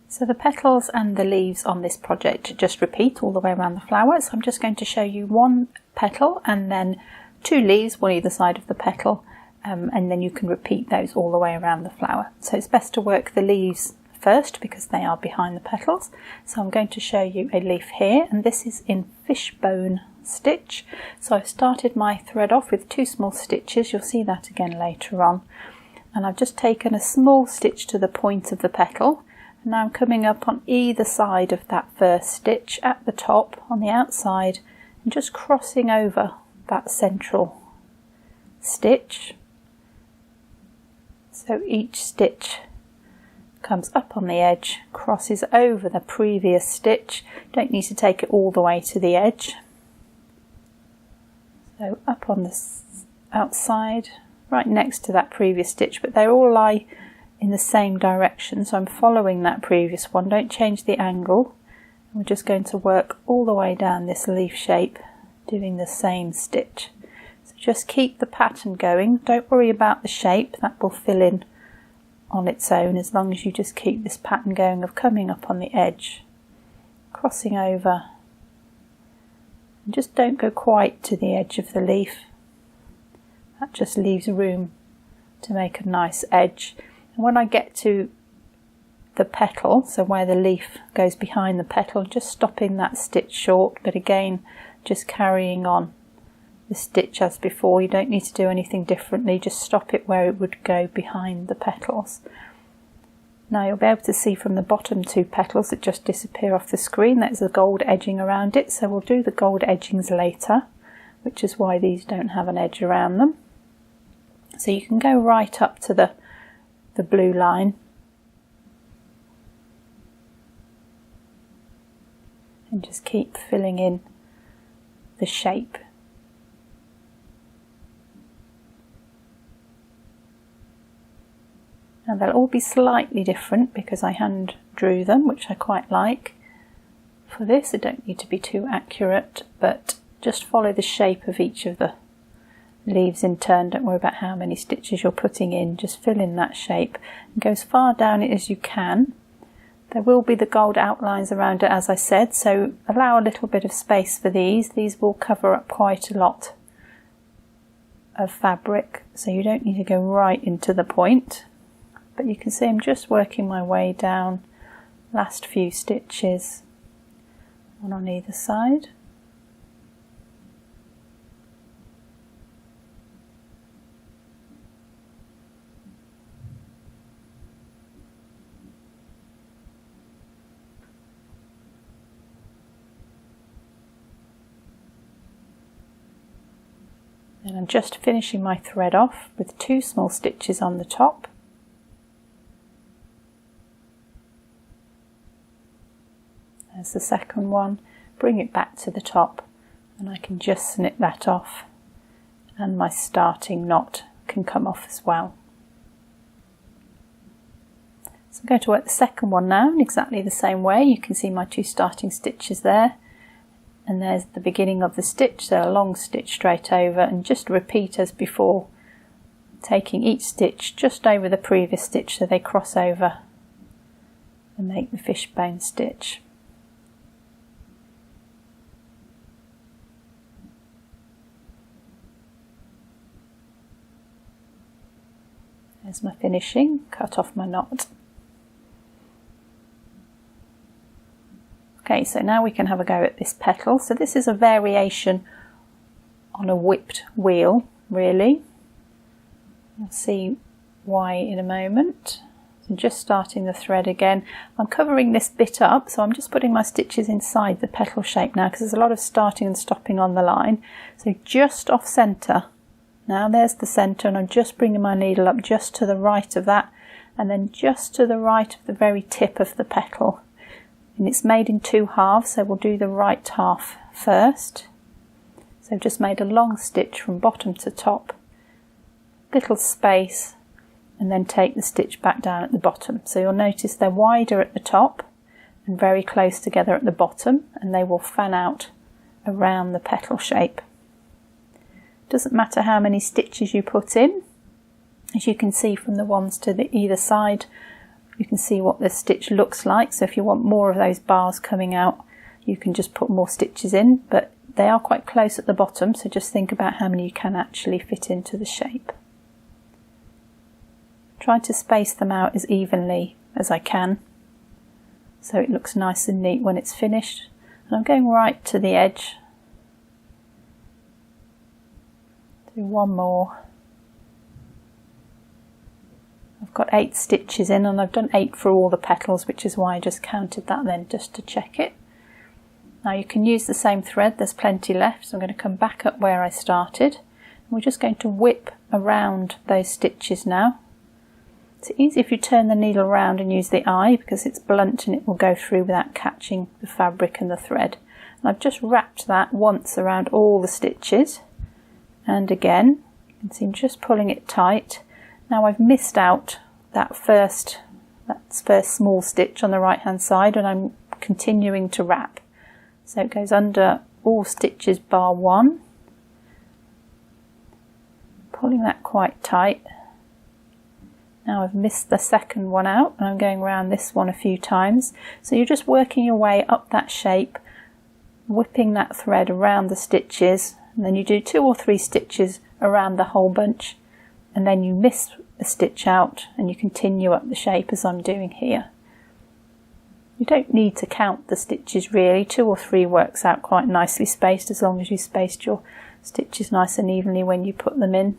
So the petals and the leaves on this project just repeat all the way around the flower. So I'm just going to show you one petal and then 2 leaves, one either side of the petal, and then you can repeat those all the way around the flower. So it's best to work the leaves first because they are behind the petals. So I'm going to show you a leaf here, and this is in Fishbone Stitch. So I've started my thread off with 2 small stitches. You'll see that again later on. And I've just taken a small stitch to the point of the petal. And now I'm coming up on either side of that first stitch at the top on the outside and just crossing over that central stitch. So each stitch comes up on the edge, crosses over the previous stitch. Don't need to take it all the way to the edge. So up on the outside, right next to that previous stitch, but they all lie in the same direction, so I'm following that previous one. Don't change the angle. We're just going to work all the way down this leaf shape, doing the same stitch. So just keep the pattern going. Don't worry about the shape, that will fill in on its own as long as you just keep this pattern going of coming up on the edge, crossing over, and just don't go quite to the edge of the leaf. That just leaves room to make a nice edge. And when I get to the petal, so where the leaf goes behind the petal, just stopping that stitch short, but again just carrying on the stitch as before. You don't need to do anything differently, just stop it where it would go behind the petals. Now you'll be able to see from the bottom 2 petals that just disappear off the screen, there's a gold edging around it, so we'll do the gold edgings later, which is why these don't have an edge around them. So you can go right up to the blue line and just keep filling in the shape. Now they'll all be slightly different because I hand drew them, which I quite like. For this I don't need to be too accurate, but just follow the shape of each of the leaves in turn. Don't worry about how many stitches you're putting in, just fill in that shape and go as far down it as you can. There will be the gold outlines around it, as I said, so allow a little bit of space for these. These will cover up quite a lot of fabric, so you don't need to go right into the point. But you can see I'm just working my way down, last few stitches, one on either side. And I'm just finishing my thread off with 2 small stitches on the top. There's the second one, bring it back to the top and I can just snip that off and my starting knot can come off as well. So I'm going to work the second one now in exactly the same way. You can see my 2 starting stitches there, and there's the beginning of the stitch, so a long stitch straight over, and just repeat as before, taking each stitch just over the previous stitch so they cross over and make the fishbone stitch. There's my finishing, cut off my knot. Okay, so now we can have a go at this petal. So this is a variation on a whipped wheel, really. You'll see why in a moment. So just starting the thread again. I'm covering this bit up, so I'm just putting my stitches inside the petal shape now because there's a lot of starting and stopping on the line. So just off centre. Now there's the centre, and I'm just bringing my needle up just to the right of that, and then just to the right of the very tip of the petal. And it's made in 2 halves, so we'll do the right half first. So I've just made a long stitch from bottom to top, little space, and then take the stitch back down at the bottom. So you'll notice they're wider at the top and very close together at the bottom, and they will fan out around the petal shape. Doesn't matter how many stitches you put in. As you can see from the ones to the either side, you can see what the stitch looks like. So if you want more of those bars coming out, you can just put more stitches in, but they are quite close at the bottom, so just think about how many you can actually fit into the shape. Try to space them out as evenly as I can, so it looks nice and neat when it's finished. And I'm going right to the edge. Do one more. I've got 8 stitches in, and I've done 8 for all the petals, which is why I just counted that then, just to check it. Now you can use the same thread, there's plenty left, so I'm going to come back up where I started. We're just going to whip around those stitches now. It's easy if you turn the needle around and use the eye, because it's blunt and it will go through without catching the fabric and the thread. And I've just wrapped that once around all the stitches, and again, you can see I'm just pulling it tight. Now I've missed out that first small stitch on the right hand side, and I'm continuing to wrap. So it goes under all stitches bar 1, pulling that quite tight. Now I've missed the second one out, and I'm going around this one a few times. So you're just working your way up that shape, whipping that thread around the stitches, and then you do 2 or 3 stitches around the whole bunch, and then you miss a stitch out and you continue up the shape as I'm doing here. You don't need to count the stitches really, 2 or 3 works out quite nicely spaced, as long as you spaced your stitches nice and evenly when you put them in.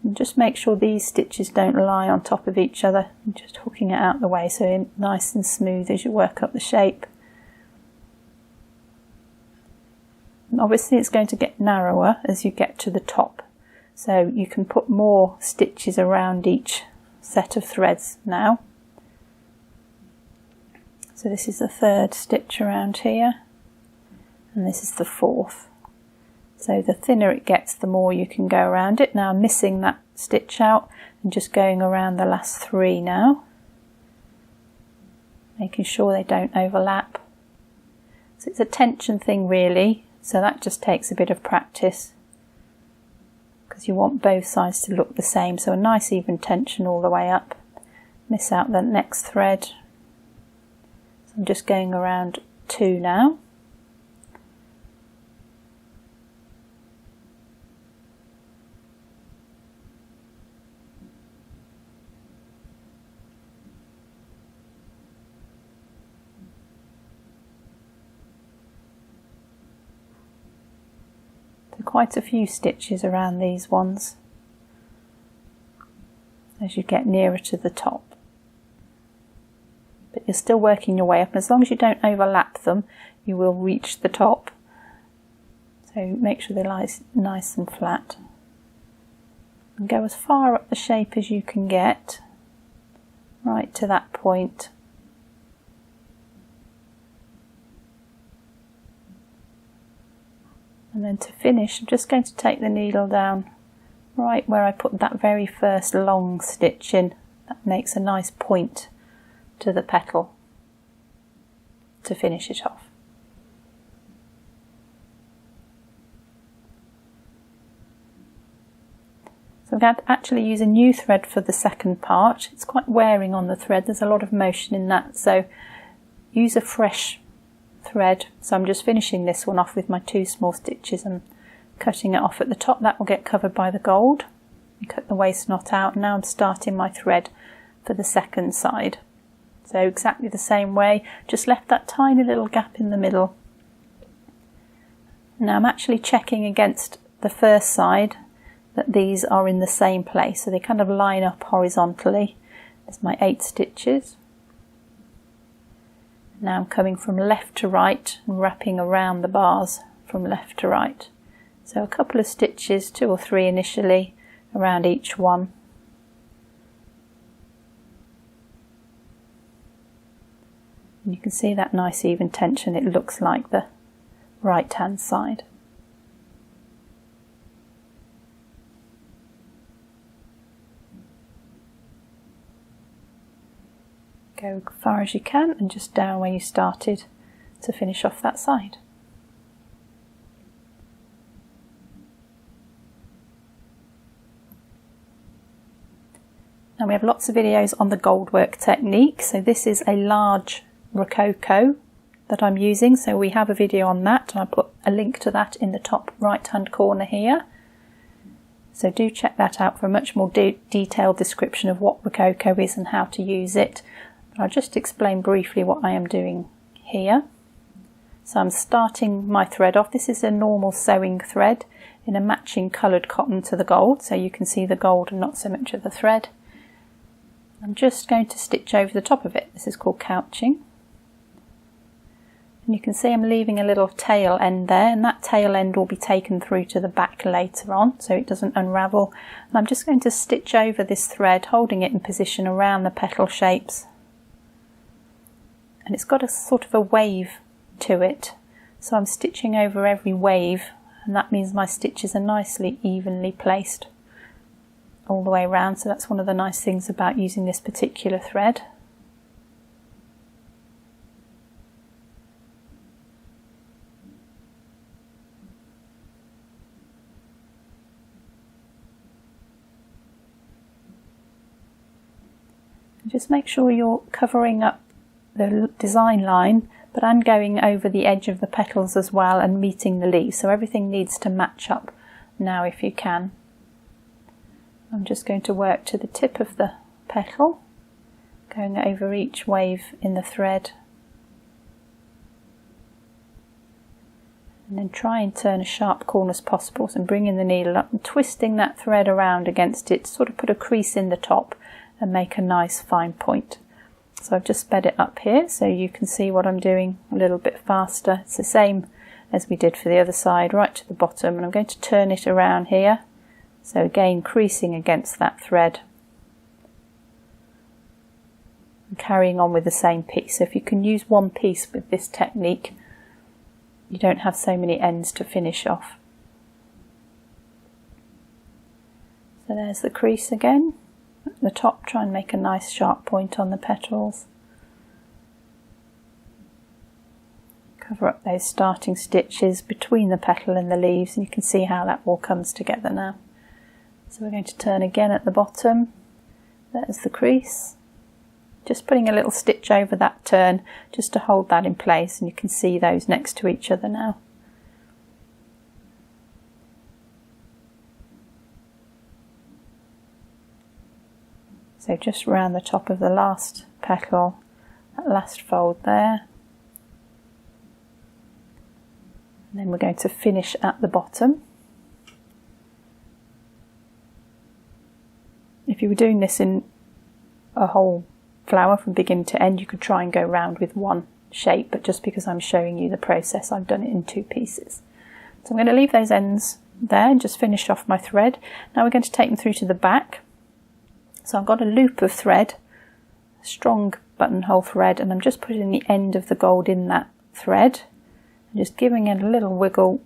And just make sure these stitches don't lie on top of each other, and just hooking it out the way so nice and smooth as you work up the shape. And obviously it's going to get narrower as you get to the top, so you can put more stitches around each set of threads now. So this is the 3rd stitch around here, and this is the 4th. So the thinner it gets, the more you can go around it. Now I'm missing that stitch out and just going around the last 3 now, making sure they don't overlap. So it's a tension thing really, so that just takes a bit of practice, because you want both sides to look the same. So a nice even tension all the way up. Miss out the next thread. So I'm just going around 2 now. Quite a few stitches around these ones as you get nearer to the top, but you're still working your way up, and as long as you don't overlap them you will reach the top. So make sure they lie nice and flat, and go as far up the shape as you can get, right to that point. And then to finish, I'm just going to take the needle down right where I put that very first long stitch in. That makes a nice point to the petal to finish it off. So I'm going to actually use a new thread for the second part. It's quite wearing on the thread, there's a lot of motion in that, so use a fresh thread. So I'm just finishing this one off with my 2 small stitches and cutting it off at the top. That will get covered by the gold. You cut the waste knot out, and now I'm starting my thread for the second side. So exactly the same way, just left that tiny little gap in the middle. Now I'm actually checking against the first side that these are in the same place, so they kind of line up horizontally. There's my 8 stitches. Now I'm coming from left to right and wrapping around the bars from left to right. So a couple of stitches, 2 or 3 initially, around each one. And you can see that nice even tension, it looks like the right hand side. Go as far as you can and just down where you started to finish off that side. Now we have lots of videos on the goldwork technique, so this is a large Rococo that I'm using, so we have a video on that, and I'll put a link to that in the top right hand corner here. So do check that out for a much more detailed description of what Rococo is and how to use it. I'll just explain briefly what I am doing here. So I'm starting my thread off. This is a normal sewing thread in a matching coloured cotton to the gold, so you can see the gold and not so much of the thread. I'm just going to stitch over the top of it. This is called couching. And you can see I'm leaving a little tail end there, and that tail end will be taken through to the back later on so it doesn't unravel. And I'm just going to stitch over this thread, holding it in position around the petal shapes. And it's got a sort of a wave to it, so I'm stitching over every wave, and that means my stitches are nicely evenly placed all the way around. So that's one of the nice things about using this particular thread. Just make sure you're covering up the design line, but I'm going over the edge of the petals as well and meeting the leaves, so everything needs to match up now if you can. I'm just going to work to the tip of the petal, going over each wave in the thread, and then try and turn as sharp corner as possible, so bringing the needle up and twisting that thread around against it, sort of put a crease in the top and make a nice fine point. So I've just sped it up here so you can see what I'm doing a little bit faster. It's the same as we did for the other side, right to the bottom, and I'm going to turn it around here, so again creasing against that thread and carrying on with the same piece. So if you can use one piece with this technique, you don't have so many ends to finish off. So there's the crease again. At the top, try and make a nice sharp point on the petals. Cover up those starting stitches between the petal and the leaves, and you can see how that all comes together now. So we're going to turn again at the bottom. There's the crease. Just putting a little stitch over that turn just to hold that in place, and you can see those next to each other now. So just round the top of the last petal, that last fold there. And then we're going to finish at the bottom. If you were doing this in a whole flower from beginning to end, you could try and go round with one shape, but just because I'm showing you the process, I've done it in two pieces. So I'm going to leave those ends there and just finish off my thread. Now we're going to take them through to the back. So I've got a loop of thread, strong buttonhole thread, and I'm just putting the end of the gold in that thread and just giving it a little wiggle,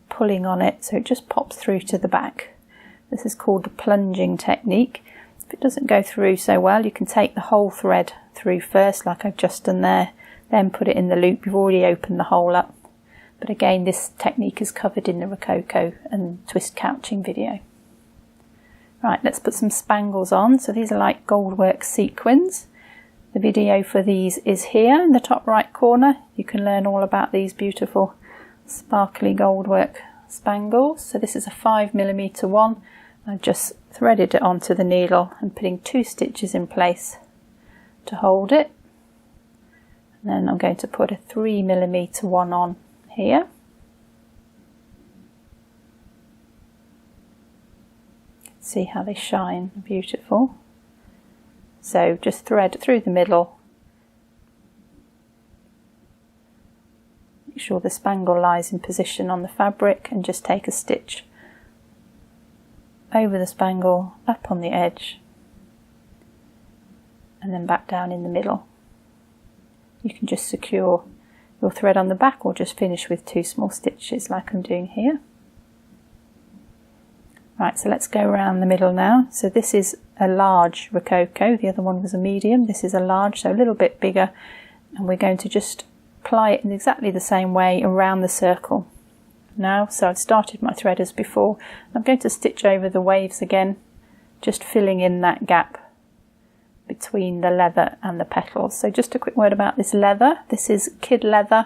pulling on it so it just pops through to the back. This is called the plunging technique. If it doesn't go through so well, you can take the whole thread through first, like I've just done there, then put it in the loop. You've already opened the hole up. But again, this technique is covered in the Rococo and twist couching video. Right, let's put some spangles on. So these are like goldwork sequins. The video for these is here in the top right corner. You can learn all about these beautiful sparkly goldwork spangles. So this is a 5mm one. I've just threaded it onto the needle and putting 2 stitches in place to hold it. And then I'm going to put a 3mm one on here. See how they shine, beautiful. So just thread through the middle. Make sure the spangle lies in position on the fabric and just take a stitch over the spangle, up on the edge, and then back down in the middle. You can just secure your thread on the back or just finish with 2 small stitches like I'm doing here. Right, so let's go around the middle now. So this is a large Rococo, the other one was a medium, this is a large, so a little bit bigger, and we're going to just apply it in exactly the same way around the circle. Now, so I've started my thread as before. I'm going to stitch over the waves again just filling in that gap between the leather and the petals. So just a quick word about this leather. This is kid leather.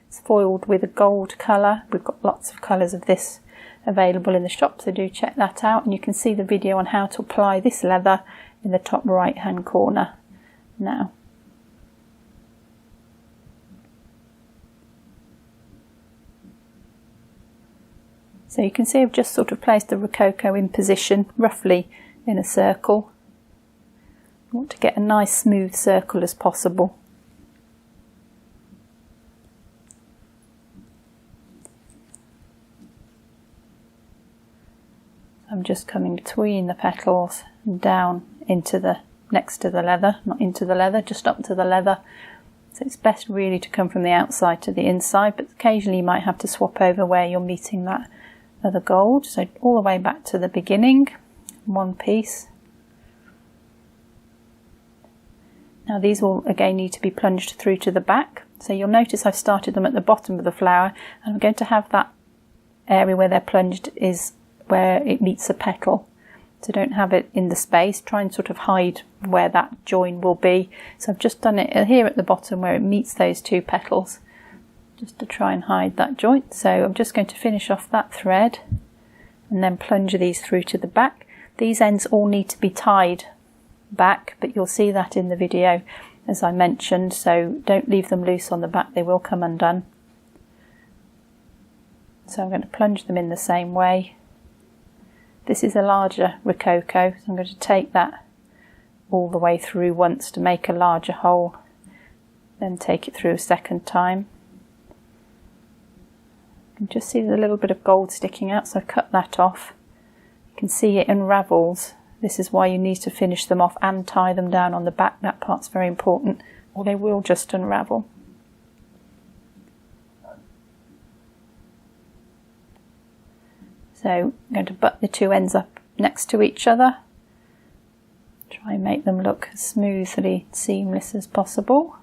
It's foiled with a gold colour. We've got lots of colours of this available in the shop, so do check that out, and you can see the video on how to apply this leather in the top right hand corner now. So you can see I've just sort of placed the Rococo in position, roughly in a circle. I want to get a nice smooth circle as possible. I'm just coming between the petals and down into the next to the leather, not into the leather, just up to the leather. So it's best really to come from the outside to the inside, but occasionally you might have to swap over where you're meeting that other gold. So all the way back to the beginning, one piece. Now these will again need to be plunged through to the back. So you'll notice I've started them at the bottom of the flower, and I'm going to have that area where they're plunged is where it meets a petal. So don't have it in the space, try and sort of hide where that join will be. So I've just done it here at the bottom where it meets those two petals, just to try and hide that joint. So I'm just going to finish off that thread and then plunge these through to the back. These ends all need to be tied back, but you'll see that in the video as I mentioned, so don't leave them loose on the back, they will come undone. So I'm going to plunge them in the same way. This is a larger Rococo, so I'm going to take that all the way through once to make a larger hole, then take it through a second time. You can just see there's a little bit of gold sticking out, so I cut that off. You can see it unravels. This is why you need to finish them off and tie them down on the back. That part's very important, or they will just unravel. So I'm going to butt the two ends up next to each other. Try and make them look as smoothly seamless as possible.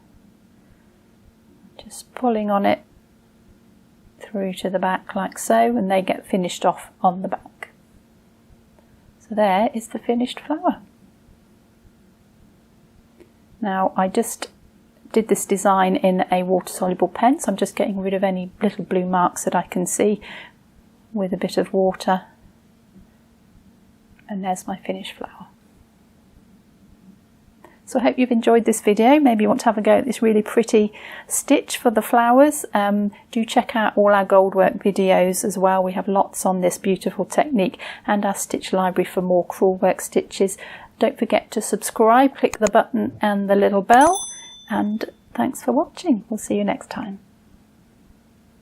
Just pulling on it through to the back like so, and they get finished off on the back. So there is the finished flower. Now I just did this design in a water-soluble pen, so I'm just getting rid of any little blue marks that I can see with a bit of water, and there's my finished flower. So I hope you've enjoyed this video. Maybe you want to have a go at this really pretty stitch for the flowers. Do check out all our goldwork videos as well. We have lots on this beautiful technique, and our stitch library for more crewelwork stitches. Don't forget to subscribe, click the button and the little bell, and thanks for watching. We'll see you next time.